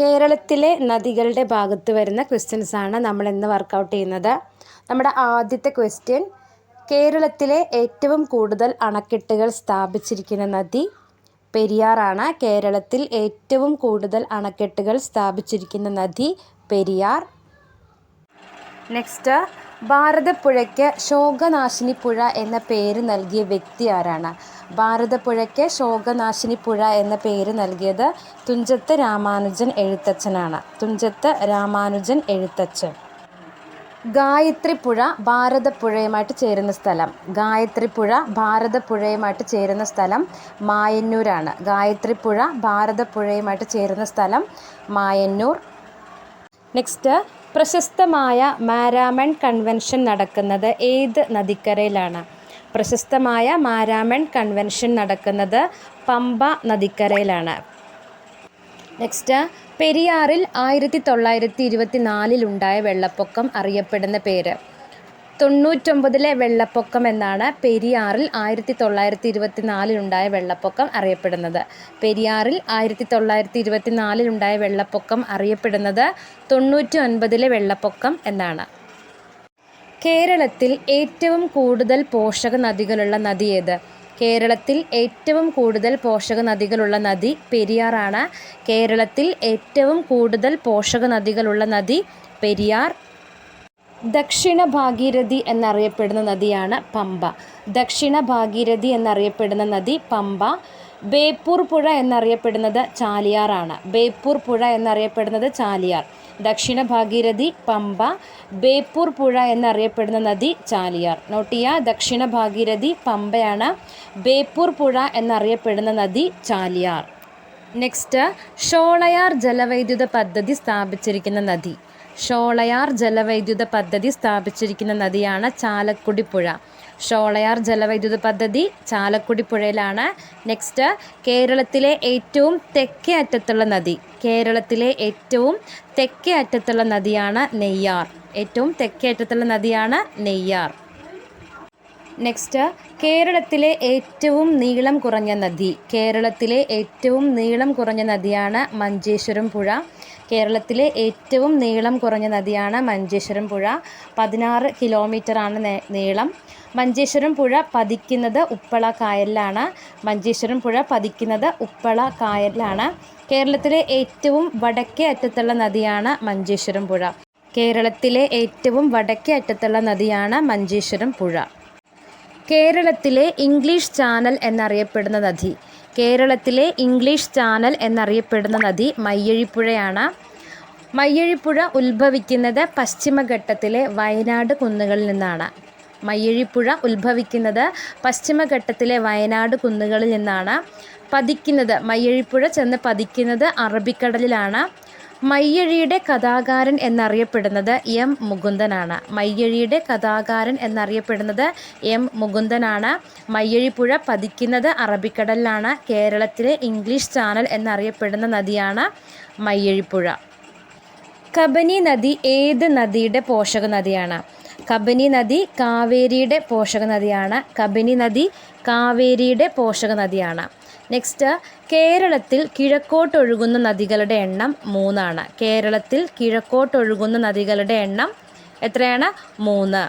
കേരളത്തിലെ നദികളുടെ ഭാഗത്ത് വരുന്ന ക്വസ്റ്റ്യൻസാണ് നമ്മൾ ഇന്ന് വർക്കൗട്ട് ചെയ്യുന്നത്. നമ്മുടെ ആദ്യത്തെ ക്വസ്റ്റ്യൻ, കേരളത്തിലെ ഏറ്റവും കൂടുതൽ അണക്കെട്ടുകൾ സ്ഥാപിച്ചിരിക്കുന്ന നദി പെരിയാറാണ്. കേരളത്തിൽ ഏറ്റവും കൂടുതൽ അണക്കെട്ടുകൾ സ്ഥാപിച്ചിരിക്കുന്ന നദി പെരിയാർ. നെക്സ്റ്റ്, ഭാരതപ്പുഴയ്ക്ക് ശോകനാശിനി പുഴ എന്ന പേര് നൽകിയ വ്യക്തി ആരാണ്? ഭാരതപ്പുഴയ്ക്ക് ശോകനാശിനി പുഴ എന്ന പേര് നൽകിയത് തുഞ്ചത്ത് രാമാനുജൻ എഴുത്തച്ഛനാണ്. തുഞ്ചത്ത് രാമാനുജൻ എഴുത്തച്ഛൻ. ഗായത്രിപ്പുഴ ഭാരതപ്പുഴയുമായിട്ട് ചേരുന്ന സ്ഥലം. ഗായത്രിപ്പുഴ ഭാരതപ്പുഴയുമായിട്ട് ചേരുന്ന സ്ഥലം മായന്നൂരാണ്. ഗായത്രിപ്പുഴ ഭാരതപ്പുഴയുമായിട്ട് ചേരുന്ന സ്ഥലം മായന്നൂർ. നെക്സ്റ്റ്, പ്രശസ്തമായ മാരാമൺ കൺവെൻഷൻ നടക്കുന്നത് ഏത് നദിക്കരയിലാണ്? പ്രശസ്തമായ മാരാമൺ കൺവെൻഷൻ നടക്കുന്നത് പമ്പ നദിക്കരയിലാണ്. നെക്സ്റ്റ്, പെരിയാറിൽ 1924 ഉണ്ടായ വെള്ളപ്പൊക്കം അറിയപ്പെടുന്ന പേര്. 99 വെള്ളപ്പൊക്കം എന്നാണ് പെരിയാറിൽ 1924 ഉണ്ടായ വെള്ളപ്പൊക്കം അറിയപ്പെടുന്നത്. പെരിയാറിൽ 1924 ഉണ്ടായ വെള്ളപ്പൊക്കം അറിയപ്പെടുന്നത് 99 വെള്ളപ്പൊക്കം എന്നാണ്. കേരളത്തിൽ ഏറ്റവും കൂടുതൽ പോഷക നദികളുള്ള നദി ഏത്? കേരളത്തിൽ ഏറ്റവും കൂടുതൽ പോഷക നദികളുള്ള നദി പെരിയാറാണ്. കേരളത്തിൽ ഏറ്റവും കൂടുതൽ പോഷക നദികളുള്ള നദി പെരിയാർ. ദക്ഷിണ ഭാഗീരഥി എന്നറിയപ്പെടുന്ന നദിയാണ് പമ്പ. ദക്ഷിണ ഭാഗീരഥി എന്നറിയപ്പെടുന്ന നദി പമ്പ. ബേപ്പൂർ പുഴ എന്നറിയപ്പെടുന്നത് ചാലിയാറാണ്. ബേപ്പൂർ പുഴ എന്നറിയപ്പെടുന്നത് ചാലിയാർ. ദക്ഷിണ ഭാഗീരഥി പമ്പ, ബേപ്പൂർ പുഴ എന്നറിയപ്പെടുന്ന നദി ചാലിയാർ. നോട്ട് ചെയ്യുക, ദക്ഷിണ ഭാഗീരഥി പമ്പയാണ്, ബേപ്പൂർ പുഴ എന്നറിയപ്പെടുന്ന നദി ചാലിയാർ. നെക്സ്റ്റ്, ഷോളയാർ ജലവൈദ്യുത പദ്ധതി സ്ഥാപിച്ചിരിക്കുന്ന നദി. ഷോളയാർ ജലവൈദ്യുത പദ്ധതി സ്ഥാപിച്ചിരിക്കുന്ന നദിയാണ് ചാലക്കുടി പുഴ. ഷോളയാർ ജലവൈദ്യുത പദ്ധതി ചാലക്കുടി പുഴയിലാണ്. നെക്സ്റ്റ്, കേരളത്തിലെ ഏറ്റവും തെക്കേ അറ്റത്തുള്ള നദി. കേരളത്തിലെ ഏറ്റവും തെക്കേ അറ്റത്തുള്ള നദിയാണ് നെയ്യാർ. ഏറ്റവും തെക്കേ അറ്റത്തുള്ള നദിയാണ് നെയ്യാർ. നെക്സ്റ്റ്, കേരളത്തിലെ ഏറ്റവും നീളം കുറഞ്ഞ നദി. കേരളത്തിലെ ഏറ്റവും നീളം കുറഞ്ഞ നദിയാണ് മഞ്ചേശ്വരം പുഴ. കേരളത്തിലെ ഏറ്റവും നീളം കുറഞ്ഞ നദിയാണ് മഞ്ചേശ്വരം പുഴ. 16 കിലോമീറ്ററാണ് നീളം. മഞ്ചേശ്വരം പുഴ പതിക്കുന്നത് ഉപ്പള കായലിലാണ്. മഞ്ചേശ്വരം പുഴ പതിക്കുന്നത് ഉപ്പള കായലിലാണ്. കേരളത്തിലെ ഏറ്റവും വടക്കേ അറ്റത്തുള്ള നദിയാണ് മഞ്ചേശ്വരം പുഴ. കേരളത്തിലെ ഏറ്റവും വടക്കേ അറ്റത്തുള്ള നദിയാണ് മഞ്ചേശ്വരം പുഴ. കേരളത്തിലെ ഇംഗ്ലീഷ് ചാനൽ എന്നറിയപ്പെടുന്ന നദി. കേരളത്തിലെ ഇംഗ്ലീഷ് ചാനൽ എന്നറിയപ്പെടുന്ന നദി മയ്യഴിപ്പുഴയാണ്. മയ്യഴിപ്പുഴ ഉത്ഭവിക്കുന്നത് പശ്ചിമഘട്ടത്തിലെ വയനാട് കുന്നുകളിൽ നിന്നാണ്. മയ്യഴിപ്പുഴ ഉത്ഭവിക്കുന്നത് പശ്ചിമഘട്ടത്തിലെ വയനാട് കുന്നുകളിൽ നിന്നാണ്. മയ്യഴിപ്പുഴ ചെന്ന് പതിക്കുന്നത് അറബിക്കടലിലാണ്. മയ്യഴിയുടെ കഥാകാരൻ എന്നറിയപ്പെടുന്നത് എം മുകുന്ദനാണ്. മയ്യഴിയുടെ കഥാകാരൻ എന്നറിയപ്പെടുന്നത് എം മുകുന്ദനാണ്. മയ്യഴിപ്പുഴ പതിക്കുന്നത് അറബിക്കടലിലാണ്. കേരളത്തിലെ ഇംഗ്ലീഷ് ചാനൽ എന്നറിയപ്പെടുന്ന നദിയാണ് മയ്യഴിപ്പുഴ. കബനി നദി ഏത് നദിയുടെ പോഷക നദിയാണ്? കബനി നദി കാവേരിയുടെ പോഷക നദിയാണ്. കബനി നദി കാവേരിയുടെ പോഷക നദിയാണ്. നെക്സ്റ്റ്, കേരളത്തിൽ കിഴക്കോട്ടൊഴുകുന്ന നദികളുടെ എണ്ണം 3 കേരളത്തിൽ കിഴക്കോട്ടൊഴുകുന്ന നദികളുടെ എണ്ണം എത്രയാണ്? 3.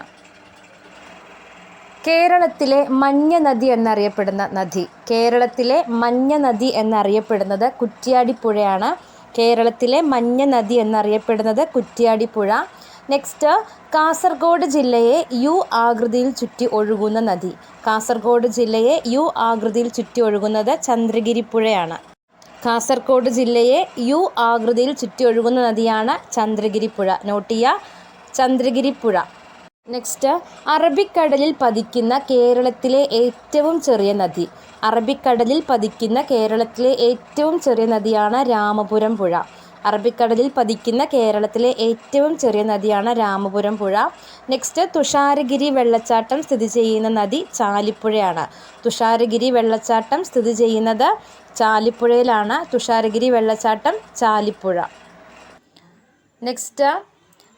കേരളത്തിലെ മഞ്ഞ നദി എന്നറിയപ്പെടുന്ന നദി. കേരളത്തിലെ മഞ്ഞ നദി എന്നറിയപ്പെടുന്നത് കുറ്റ്യാടിപ്പുഴയാണ്. കേരളത്തിലെ മഞ്ഞ നദി എന്നറിയപ്പെടുന്നത് കുറ്റ്യാടിപ്പുഴ. നെക്സ്റ്റ്, കാസർഗോഡ് ജില്ലയെ യു ആകൃതിയിൽ ചുറ്റി ഒഴുകുന്ന നദി. കാസർഗോഡ് ജില്ലയെ യു ആകൃതിയിൽ ചുറ്റി ഒഴുകുന്നത് ചന്ദ്രഗിരിപ്പുഴയാണ്. കാസർഗോഡ് ജില്ലയെ യു ആകൃതിയിൽ ചുറ്റി ഒഴുകുന്ന നദിയാണ് ചന്ദ്രഗിരിപ്പുഴ. നോട്ട് ചെയ്യുക, ചന്ദ്രഗിരിപ്പുഴ. നെക്സ്റ്റ്, അറബിക്കടലിൽ പതിക്കുന്ന കേരളത്തിലെ ഏറ്റവും ചെറിയ നദി. അറബിക്കടലിൽ പതിക്കുന്ന കേരളത്തിലെ ഏറ്റവും ചെറിയ നദിയാണ് രാമപുരം പുഴ. അറബിക്കടലിൽ പതിക്കുന്ന കേരളത്തിലെ ഏറ്റവും ചെറിയ നദിയാണ് രാമപുരം പുഴ. നെക്സ്റ്റ്, തുഷാരഗിരി വെള്ളച്ചാട്ടം സ്ഥിതി ചെയ്യുന്ന നദി ചാലിപ്പുഴയാണ്. തുഷാരഗിരി വെള്ളച്ചാട്ടം സ്ഥിതി ചെയ്യുന്നത് ചാലിപ്പുഴയിലാണ്. തുഷാരഗിരി വെള്ളച്ചാട്ടം ചാലിപ്പുഴ. നെക്സ്റ്റ്,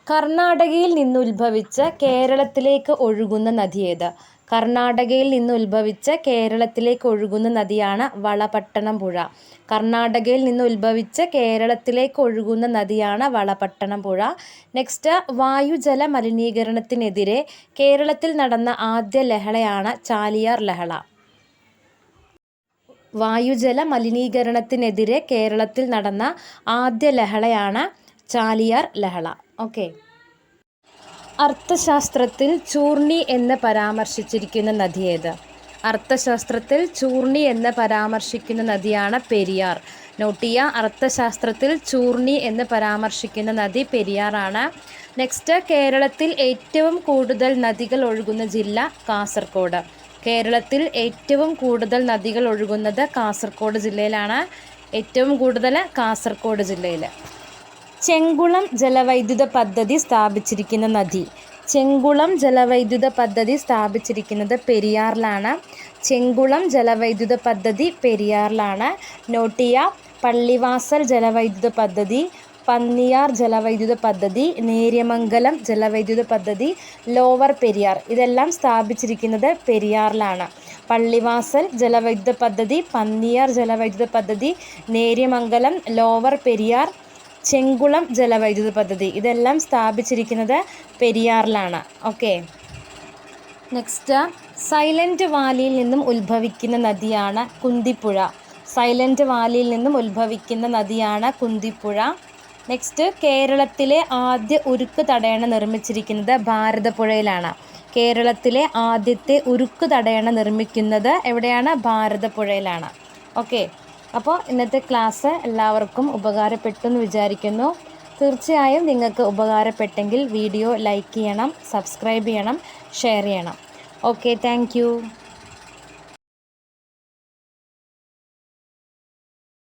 കർണാടകയിൽ നിന്നുത്ഭവിച്ച് കേരളത്തിലേക്ക് ഒഴുകുന്ന നദി ഏത്? കർണാടകയിൽ നിന്ന് ഉത്ഭവിച്ച് കേരളത്തിലേക്ക് ഒഴുകുന്ന നദിയാണ് വളപട്ടണം പുഴ. കർണാടകയിൽ നിന്ന് ഉത്ഭവിച്ച് കേരളത്തിലേക്ക് ഒഴുകുന്ന നദിയാണ് വളപട്ടണം പുഴ. നെക്സ്റ്റ്, വായുജല മലിനീകരണത്തിനെതിരെ കേരളത്തിൽ നടന്ന ആദ്യ ലഹളയാണ് ചാലിയാർ ലഹള. വായുജല മലിനീകരണത്തിനെതിരെ കേരളത്തിൽ നടന്ന ആദ്യ ലഹളയാണ് ചാലിയാർ ലഹള. ഓക്കെ. അർത്ഥശാസ്ത്രത്തിൽ ചൂർണി എന്ന് പരാമർശിച്ചിരിക്കുന്ന നദി ഏത്? അർത്ഥശാസ്ത്രത്തിൽ ചൂർണി എന്ന് പരാമർശിക്കുന്ന നദിയാണ് പെരിയാർ. നോട്ട് ചെയ്യുക, അർത്ഥശാസ്ത്രത്തിൽ ചൂർണി എന്ന് പരാമർശിക്കുന്ന നദി പെരിയാറാണ്. നെക്സ്റ്റ്, കേരളത്തിൽ ഏറ്റവും കൂടുതൽ നദികൾ ഒഴുകുന്ന ജില്ല കാസർഗോഡ്. കേരളത്തിൽ ഏറ്റവും കൂടുതൽ നദികൾ ഒഴുകുന്നത് കാസർഗോഡ് ജില്ലയിലാണ്. ഏറ്റവും കൂടുതൽ കാസർഗോഡ് ജില്ലയിൽ. ചെങ്കുളം ജലവൈദ്യുത പദ്ധതി സ്ഥാപിച്ചിരിക്കുന്ന നദി. ചെങ്കുളം ജലവൈദ്യുത പദ്ധതി സ്ഥാപിച്ചിരിക്കുന്നത് പെരിയാറിലാണ്. ചെങ്കുളം ജലവൈദ്യുത പദ്ധതി പെരിയാറിലാണ്. നോട്ട് ചെയ്യുക, പള്ളിവാസൽ ജലവൈദ്യുത പദ്ധതി, പന്നിയാർ ജലവൈദ്യുത പദ്ധതി, നേര്യമംഗലം ജലവൈദ്യുത പദ്ധതി, ലോവർ പെരിയാർ, ഇതെല്ലാം സ്ഥാപിച്ചിരിക്കുന്നത് പെരിയാറിലാണ്. പള്ളിവാസൽ ജലവൈദ്യുത പദ്ധതി, പന്നിയാർ ജലവൈദ്യുത പദ്ധതി, നേര്യമംഗലം, ലോവർ പെരിയാർ, ചെങ്കുളം ജലവൈദ്യുത പദ്ധതി, ഇതെല്ലാം സ്ഥാപിച്ചിരിക്കുന്നത് പെരിയാറിലാണ്. ഓക്കെ. നെക്സ്റ്റ്, സൈലൻറ്റ് വാലിയിൽ നിന്നും ഉത്ഭവിക്കുന്ന നദിയാണ് കുന്തിപ്പുഴ. സൈലൻറ്റ് വാലിയിൽ നിന്നും ഉത്ഭവിക്കുന്ന നദിയാണ് കുന്തിപ്പുഴ. നെക്സ്റ്റ്, കേരളത്തിലെ ആദ്യ ഉരുക്ക് തടയണ നിർമ്മിച്ചിരിക്കുന്നത് ഭാരതപ്പുഴയിലാണ്. കേരളത്തിലെ ആദ്യത്തെ ഉരുക്ക് തടയണ നിർമ്മിക്കുന്നത് എവിടെയാണ്? ഭാരതപ്പുഴയിലാണ്. ഓക്കെ. അപ്പോൾ ഇന്നത്തെ ക്ലാസ് എല്ലാവർക്കും ഉപകാരപ്പെട്ടു എന്ന് വിചാരിക്കുന്നു. തീർച്ചയായും നിങ്ങൾക്ക് ഉപകാരപ്പെട്ടെങ്കിൽ വീഡിയോ ലൈക്ക് ചെയ്യണം, സബ്സ്ക്രൈബ് ചെയ്യണം, ഷെയർ ചെയ്യണം. Okay, thank you.